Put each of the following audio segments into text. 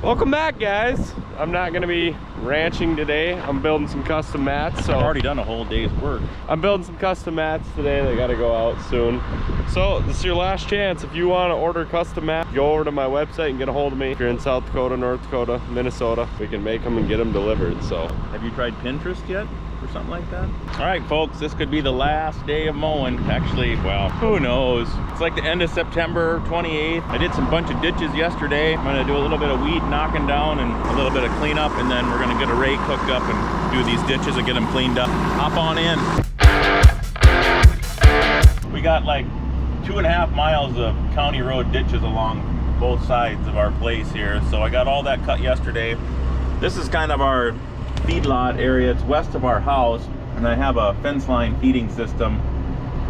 Welcome back, guys. I'm not gonna be ranching today. I'm building some custom mats. So I've already done a whole day's work. I'm building some custom mats today. They gotta go out soon. So this is your last chance. If you want to order custom mats, go over to my website and get a hold of me. If you're in South Dakota, North Dakota, Minnesota, we can make them and get them delivered. So have you tried Pinterest yet or something like that? All right, folks, this could be the last day of mowing. Actually, well, who knows? It's like the end of September 28th. I did some bunch of ditches yesterday. I'm gonna do a little bit of weed knocking down and a little bit of cleanup, and then we're gonna get a rake hooked up and do these ditches and get them cleaned up. Hop on in. We got like 2.5 miles of county road ditches along both sides of our place here. So I got all that cut yesterday. This is kind of our feedlot area. It's west of our house, and I have a fence line feeding system,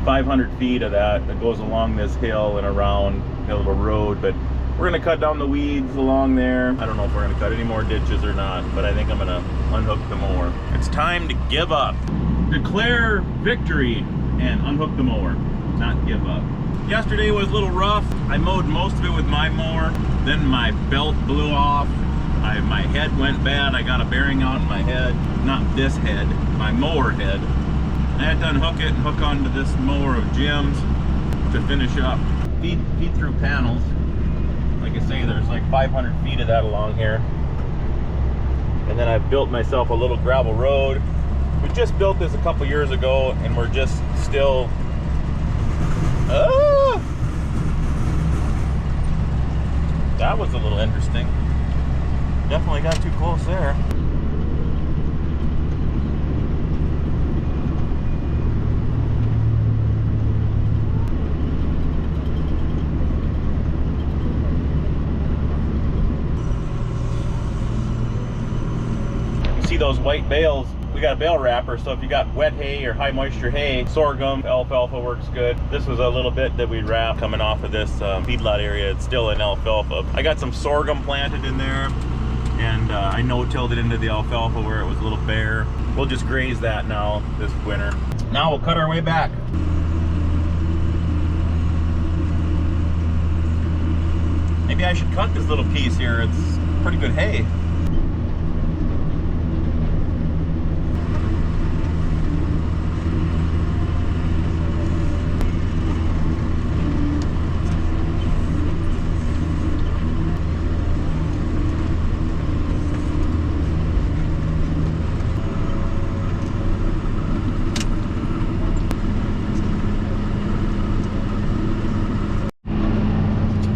500 feet of that goes along this hill and around a little road. But we're gonna cut down the weeds along there. I don't know if we're gonna cut any more ditches or not, but I think I'm gonna unhook the mower. It's time to give up. Declare victory and unhook the mower, not give up. Yesterday was a little rough. I mowed most of it with my mower, then my belt blew off. My head went bad. I got a bearing out in my head. Not this head, my mower head. I had to unhook it and hook onto this mower of Jim's to finish up. Feed through panels. Like I say, there's like 500 feet of that along here. And then I've built myself a little gravel road. We just built this a couple years ago, and we're just still that was a little interesting. Definitely got too close there. You see those white bales? We got a bale wrapper, so if you got wet hay or high moisture hay, sorghum, alfalfa works good. This was a little bit that we wrapped coming off of this feedlot area. It's still in alfalfa. I got some sorghum planted in there, and I no-tilled it into the alfalfa where it was a little bare. We'll just graze that now this winter. Now we'll cut our way back. Maybe I should cut this little piece here. It's pretty good hay.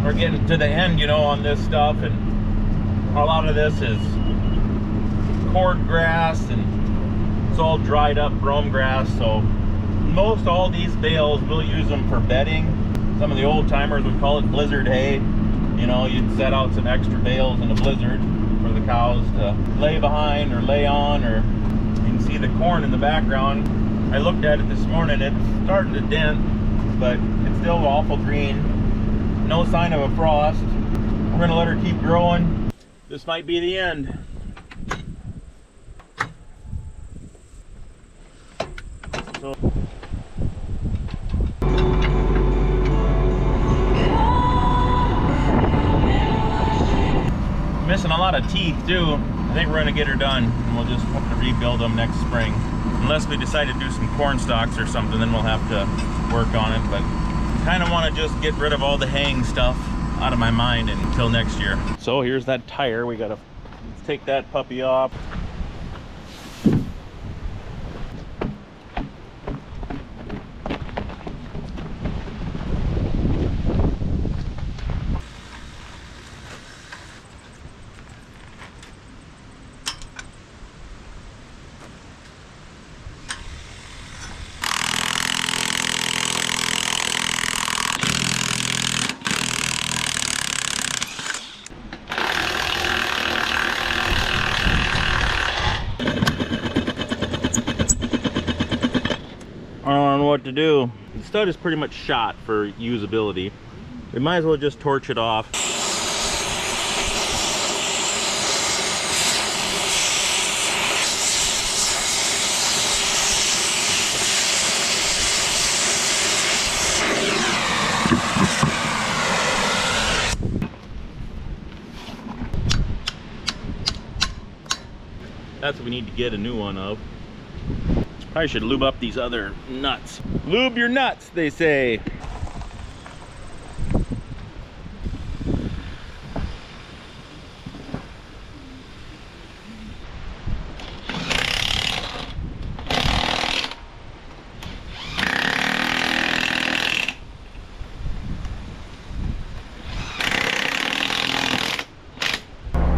We're getting to the end, you know, on this stuff, and a lot of this is cord grass, and it's all dried up brome grass. So most all these bales, we'll use them for bedding. Some of the old timers would call it blizzard hay. You know, you'd set out some extra bales in a blizzard for the cows to lay behind or lay on. Or you can see the corn in the background. I looked at it this morning. It's starting to dent, but it's still awful green. No sign of a frost. We're gonna let her keep growing. This might be the end. So missing a lot of teeth too. I think we're gonna get her done, and we'll just have to rebuild them next spring. Unless we decide to do some corn stalks or something, then we'll have to work on it. But kind of want to just get rid of all the hang stuff out of my mind until next year. So here's that tire. We gotta take that puppy off. I don't know what to do. The stud is pretty much shot for usability. We might as well just torch it off. That's what we need to get a new one of. Probably should lube up these other nuts. Lube your nuts, they say.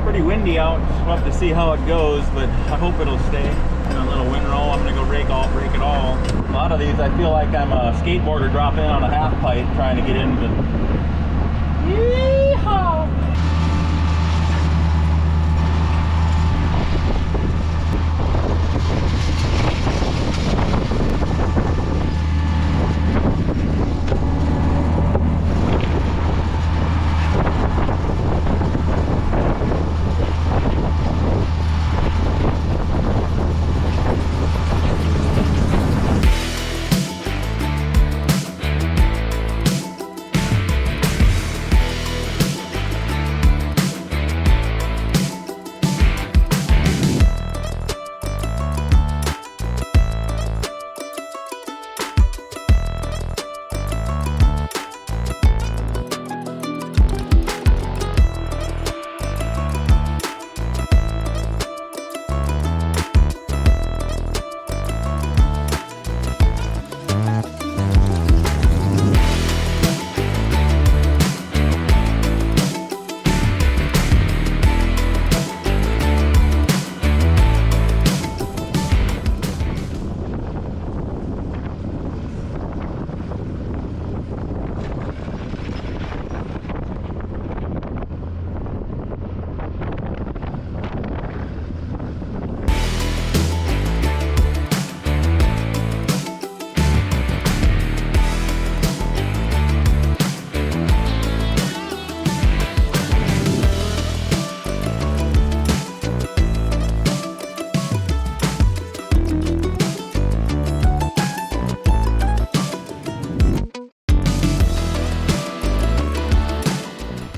Pretty windy out. We'll have to see how it goes, but I hope it'll stay. And a little wind roll. I'm gonna go rake it all. A lot of these, I feel like I'm a skateboarder dropping in on a half pipe trying to get into. Yeehaw!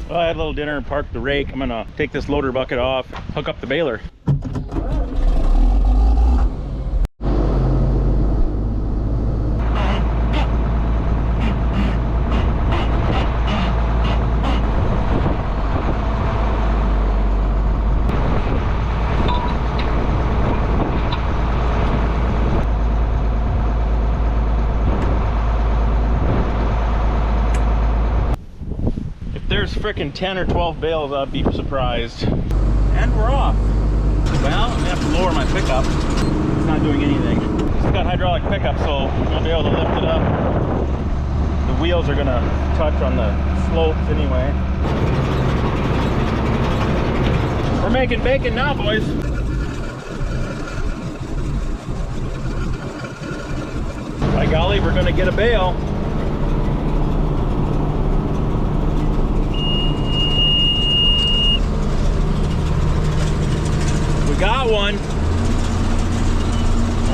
Well, I had a little dinner and parked the rake. I'm gonna take this loader bucket off, hook up the baler. There's frickin' 10 or 12 bales, I'd be surprised. And we're off. Well, I'm gonna have to lower my pickup. It's not doing anything. It's got hydraulic pickup, so I'll be able to lift it up. The wheels are gonna touch on the slopes anyway. We're making bacon now, boys. By golly, we're gonna get a bale. Got one.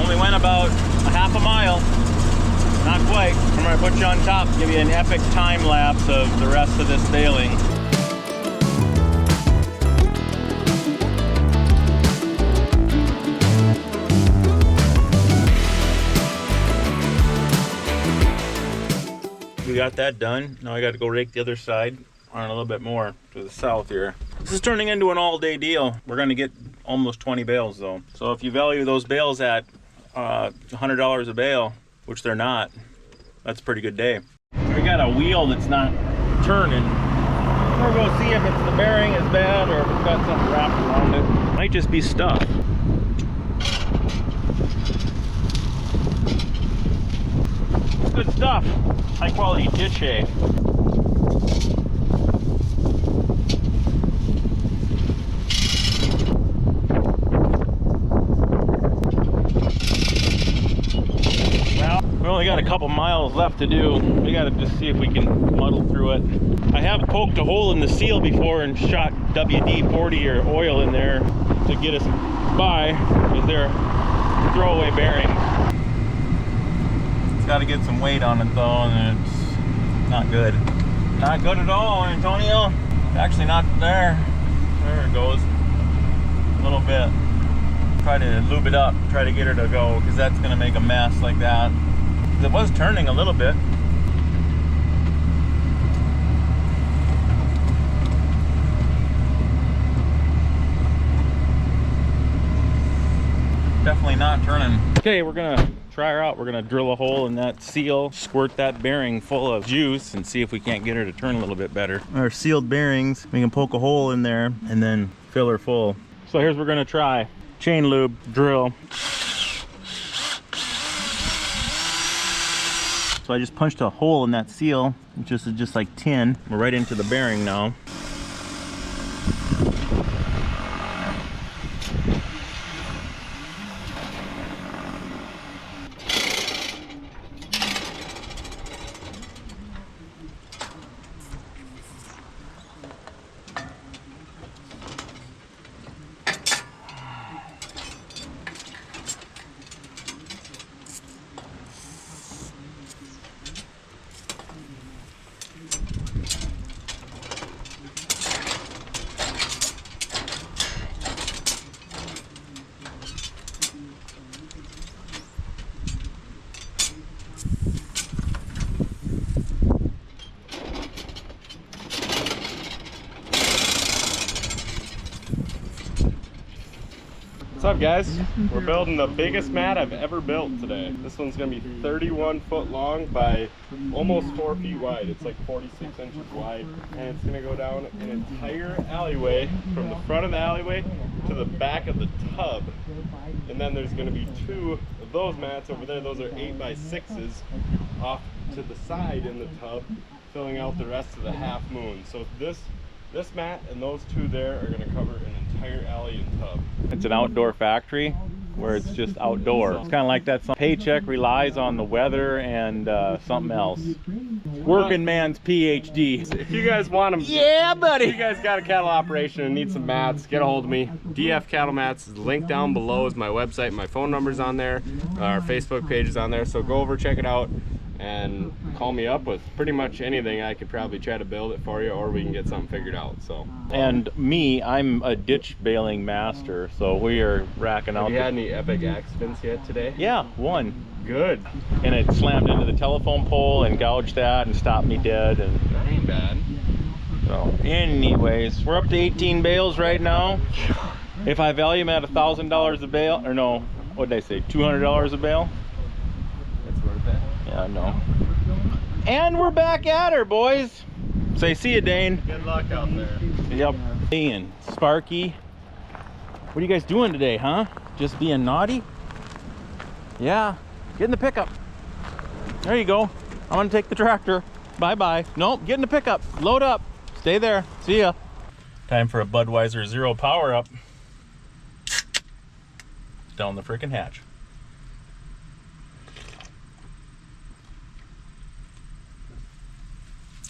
Only went about a half a mile. Not quite. I'm gonna put you on top, give you an epic time lapse of the rest of this baling. We got that done. Now I got to go rake the other side on a little bit more to the south here. This is turning into an all-day deal. We're going to get almost 20 bales though. So if you value those bales at $100 a bale, which they're not, that's a pretty good day. We got a wheel that's not turning. We're going to see if it's the bearing is bad or if it's got something wrapped around it. Might just be stuff. Good stuff. High quality ditch hay. We only got a couple miles left to do. We got to just see if we can muddle through it. I have poked a hole in the seal before and shot WD-40 or oil in there to get us by, because they're throwaway bearings. It's got to get some weight on it though, and it's not good. Not good at all, Antonio. Actually not there. There it goes. A little bit. try to lube it up, try to get her to go, because that's going to make a mess like that. It was turning a little bit. Definitely not turning. Okay, we're gonna try her out. We're gonna drill a hole in that seal, squirt that bearing full of juice, and see if we can't get her to turn a little bit better. Our sealed bearings, we can poke a hole in there and then fill her full. So here's what we're gonna try. Chain lube, drill. So I just punched a hole in that seal, which is just like tin. We're right into the bearing now. What's up, guys? We're building the biggest mat I've ever built today. This one's gonna be 31 foot long by almost 4 feet wide. It's like 46 inches wide, and it's gonna go down an entire alleyway from the front of the alleyway to the back of the tub. And then there's gonna be 2 of those mats over there. Those are 8x6s off to the side in the tub, filling out the rest of the half moon. So this mat and those 2 there are gonna cover an entire alley and tub. It's an outdoor factory where it's just outdoor. It's kind of like that paycheck relies on the weather and something else. Working man's PhD. If you guys want them, yeah, buddy. If you guys got a cattle operation and need some mats, get a hold of me. DF Cattle Mats is linked down below is my website. My phone number's on there. Our Facebook page is on there. So go over, check it out, and call me up with pretty much anything. I could probably try to build it for you, or we can get something figured out. So. And me, I'm a ditch baling master, so we are racking out. Have you had any epic accidents yet today? Yeah, one. Good. And it slammed into the telephone pole and gouged that and stopped me dead. And that ain't bad. So, anyways, we're up to 18 bales right now. If I value them at $1,000 a bale, or no, what did I say, $200 a bale? It's worth it. Yeah, I know. And we're back at her, boys. Say, see ya, Dane. Good luck out there. Yep. And Sparky, what are you guys doing today, huh? Just being naughty? Yeah. Get in the pickup. There you go. I'm gonna take the tractor. Bye-bye. Nope, get in the pickup. Load up. Stay there. See ya. Time for a Budweiser Zero power up. Down the frickin' hatch.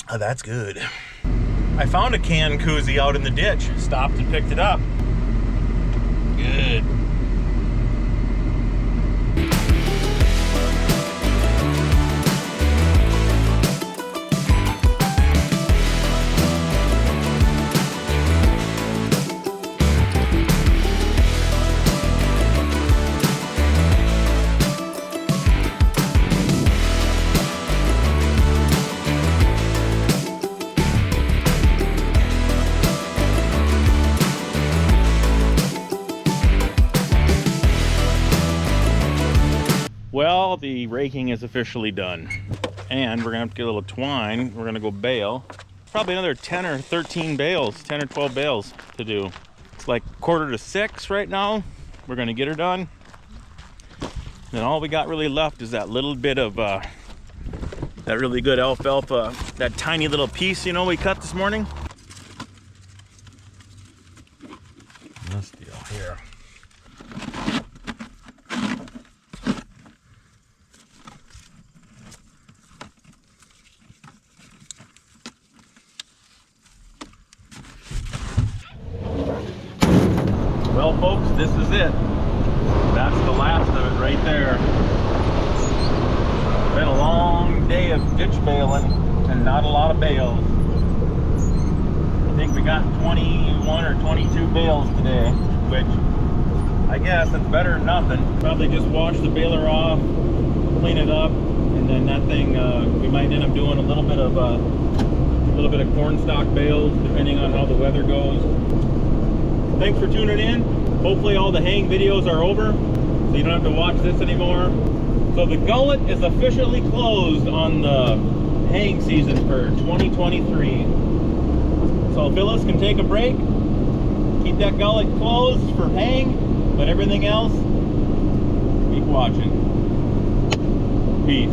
Oh, that's good. I found a can koozie out in the ditch. Stopped and picked it up. Good. Well, the raking is officially done, and we're gonna have to get a little twine. We're gonna go bale. Probably another 10 or 13 bales, 10 or 12 bales to do. It's like 5:45 right now. We're gonna get her done. Then all we got really left is that little bit of that really good alfalfa, that tiny little piece, you know, we cut this morning. This deal here. Well, folks, this is it. That's the last of it right there. Been a long day of ditch baling and not a lot of bales. I think we got 21 or 22 bales today, which I guess it's better than nothing. Probably just wash the baler off, clean it up, and then that thing, we might end up doing a little bit of corn stalk bales, depending on how the weather goes. Thanks for tuning in. Hopefully all the haying videos are over, so you don't have to watch this anymore. So the gullet is officially closed on the haying season for 2023. So Phyllis can take a break, keep that gullet closed for haying, but everything else, keep watching. Peace.